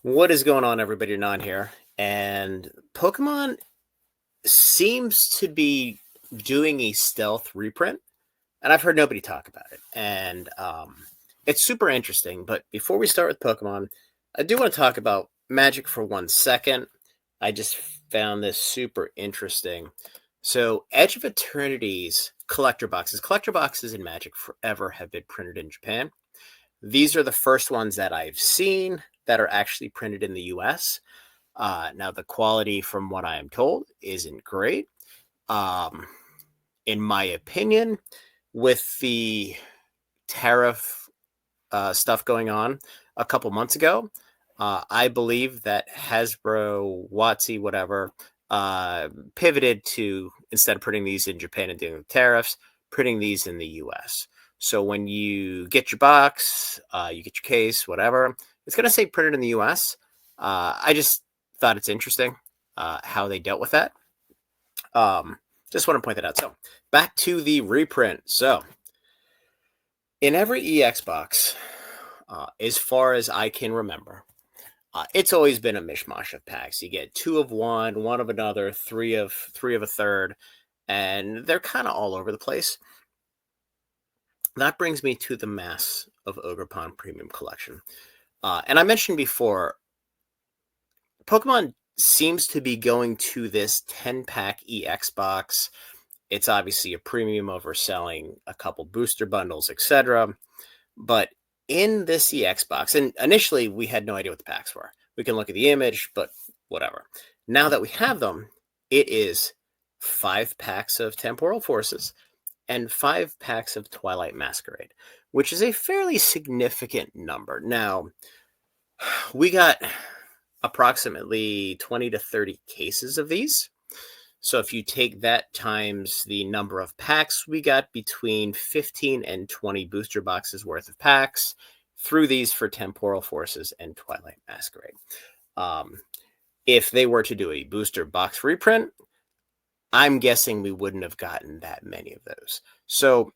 What is going on, everybody? Non here, and Pokemon seems to be doing a stealth reprint, and I've heard nobody talk about it, and it's super interesting. But before we start with Pokemon, I do want to talk about Magic for 1 second. I just found this super interesting. So, Edge of Eternity's collector boxes in Magic forever have been printed in Japan. These are the first ones that I've seen that are actually printed in the US. Now, the quality, from what I am told, isn't great. Um, in my opinion, with the tariff stuff going on a couple months ago, I believe that Hasbro, WotC, whatever, pivoted to, instead of putting these in Japan and dealing with tariffs, putting these in the US. So when you get your box, you get your case, whatever, it's going to say printed in the US. I just thought it's interesting how they dealt with that. Um, just want to point that out. So back to the reprint. So in every EX box, as far as I can remember, it's always been a mishmash of packs. You get two of one of another, three of a third, and they're kind of all over the place. That brings me to the mass of Ogerpon Premium Collection. And I mentioned before, Pokemon seems to be going to this 10-pack EX box. It's obviously a premium over selling a couple booster bundles, etc. But in this EX box, and initially we had no idea what the packs were. We can look at the image, but whatever. Now that we have them, it is 5 packs of Temporal Forces and 5 packs of Twilight Masquerade, which is a fairly significant number. Now, we got approximately 20 to 30 cases of these. So if you take that times the number of packs, we got between 15 and 20 booster boxes worth of packs through these for Temporal Forces and Twilight Masquerade. If they were to do a booster box reprint, I'm guessing we wouldn't have gotten that many of those. So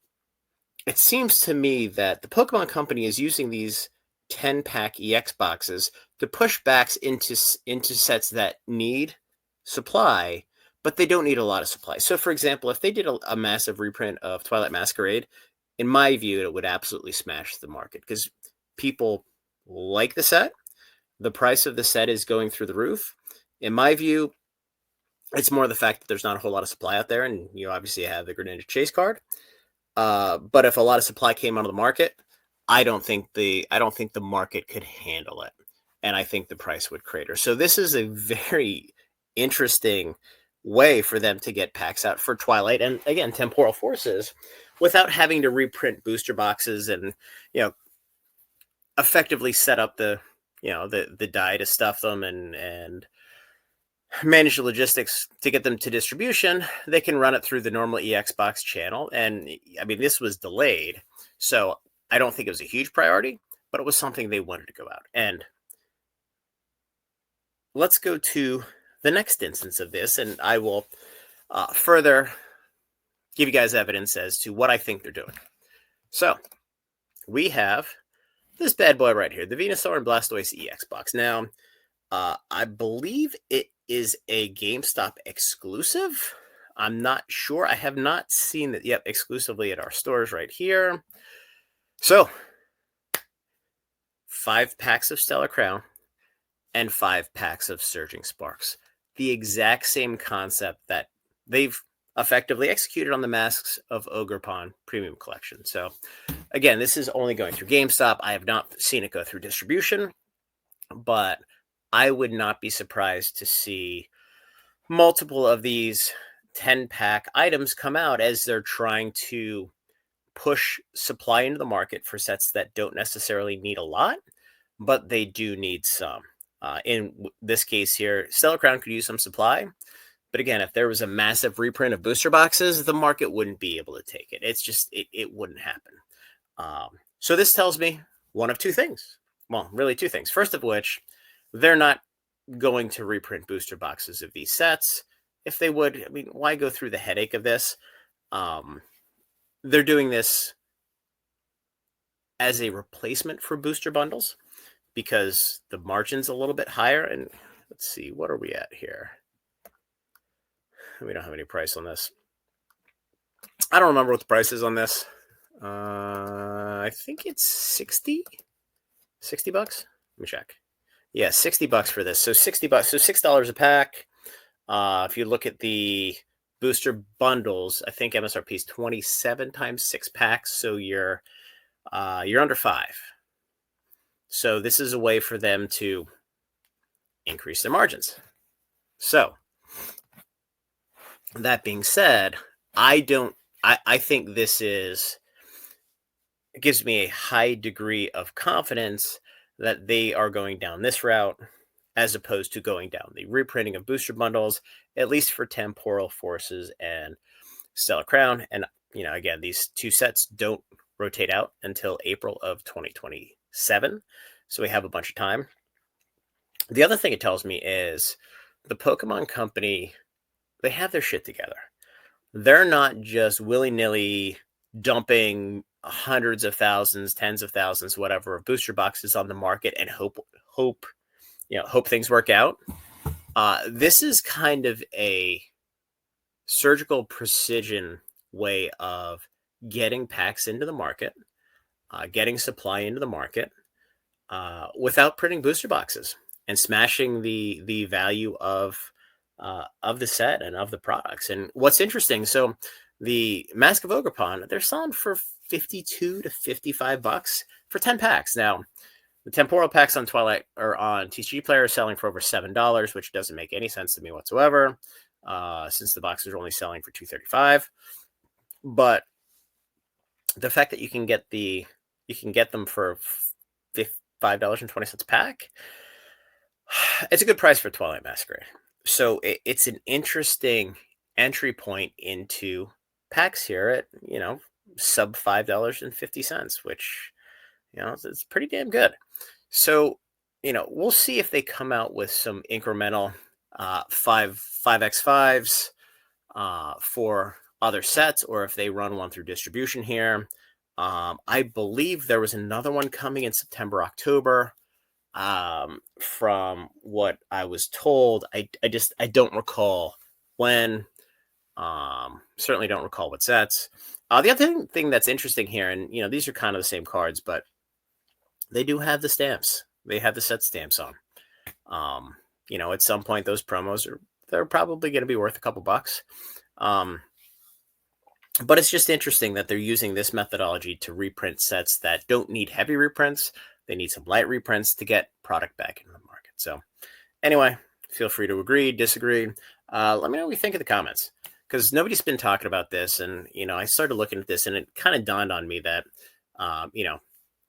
it seems to me that the Pokemon Company is using these 10-pack EX boxes to push backs into sets that need supply, but they don't need a lot of supply. So, for example, if they did a massive reprint of Twilight Masquerade, in my view, it would absolutely smash the market because people like the set. The price of the set is going through the roof. In my view, it's more the fact that there's not a whole lot of supply out there, and you obviously have the Greninja Chase card. But if a lot of supply came onto the market, I don't think the market could handle it, and I think the price would crater. So this is a very interesting way for them to get packs out for Twilight and, again, Temporal Forces without having to reprint booster boxes and, effectively set up the die to stuff them and manage the logistics to get them to distribution. They can run it through the normal EX box channel. And I mean, this was delayed, so I don't think it was a huge priority, but it was something they wanted to go out. And let's go to the next instance of this, and I will further give you guys evidence as to what I think they're doing. So we have this bad boy right here, the Venusaur and Blastoise EX box. Now, I believe it is a GameStop exclusive. I'm not sure. I have not seen it yet exclusively at our stores right here. So, 5 packs of Stellar Crown and 5 packs of Surging Sparks. The exact same concept that they've effectively executed on the Masks of Ogerpon Premium Collection. So, again, this is only going through GameStop. I have not seen it go through distribution, but I would not be surprised to see multiple of these 10-pack items come out as they're trying to push supply into the market for sets that don't necessarily need a lot, but they do need some. In this case here, Stellar Crown could use some supply, but again, if there was a massive reprint of booster boxes, the market wouldn't be able to take it. It's just, it wouldn't happen. So this tells me one of two things. Well, really two things. First of which, they're not going to reprint booster boxes of these sets. If they would, I mean, why go through the headache of this? They're doing this as a replacement for booster bundles because the margin's a little bit higher. And let's see, what are we at here? We don't have any price on this. I don't remember what the price is on this. I think it's 60 bucks. Let me check. Yeah, 60 bucks for this. So 60 bucks. So $6 a pack. If you look at the booster bundles, I think MSRP is 27 times 6 packs. So you're under 5. So this is a way for them to increase their margins. So that being said, I think this it gives me a high degree of confidence that they are going down this route as opposed to going down the reprinting of booster bundles, at least for Temporal Forces and Stellar Crown. And, again, these 2 sets don't rotate out until April of 2027. So we have a bunch of time. The other thing it tells me is the Pokemon Company, they have their shit together. They're not just willy-nilly dumping hundreds of thousands, tens of thousands, whatever, of booster boxes on the market and hope things work out. This is kind of a surgical precision way of getting packs into the market, getting supply into the market, without printing booster boxes and smashing the value of the set and of the products. And what's interesting, so the Mask of Ogerpon, they're selling for 52 to 55 bucks for 10 packs. Now, the temporal packs on Twilight or on TCG Player are selling for over $7, which doesn't make any sense to me whatsoever, since the boxes are only selling for $2.35. But the fact that you can get them for $5.20 a pack, it's a good price for Twilight Masquerade. So it's an interesting entry point into packs here at, sub $5.50, which, it's pretty damn good. So, we'll see if they come out with some incremental 5x5s for other sets, or if they run one through distribution here. I believe there was another one coming in September, October. From what I was told, I don't recall when. Certainly don't recall what sets. The other thing that's interesting here, and these are kind of the same cards, but they do have the stamps. They have the set stamps on. At some point, those promos they're probably going to be worth a couple bucks. But it's just interesting that they're using this methodology to reprint sets that don't need heavy reprints. They need some light reprints to get product back into the market. So anyway, feel free to agree, disagree. Let me know what you think in the comments, because nobody's been talking about this. And, I started looking at this and it kind of dawned on me that,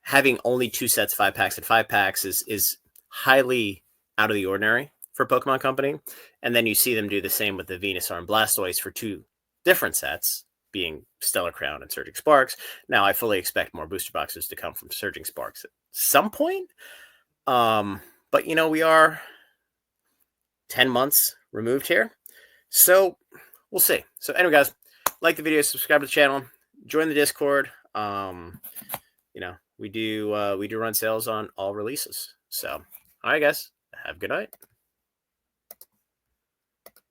having only 2 sets, 5 packs and 5 packs is highly out of the ordinary for Pokemon Company. And then you see them do the same with the Venusaur and Blastoise for 2 different sets, being Stellar Crown and Surging Sparks. Now, I fully expect more booster boxes to come from Surging Sparks at some point. But, we are 10 months removed here. So we'll see. So anyway, guys, like the video, subscribe to the channel, join the Discord. We do run sales on all releases. So, all right, guys, have a good night.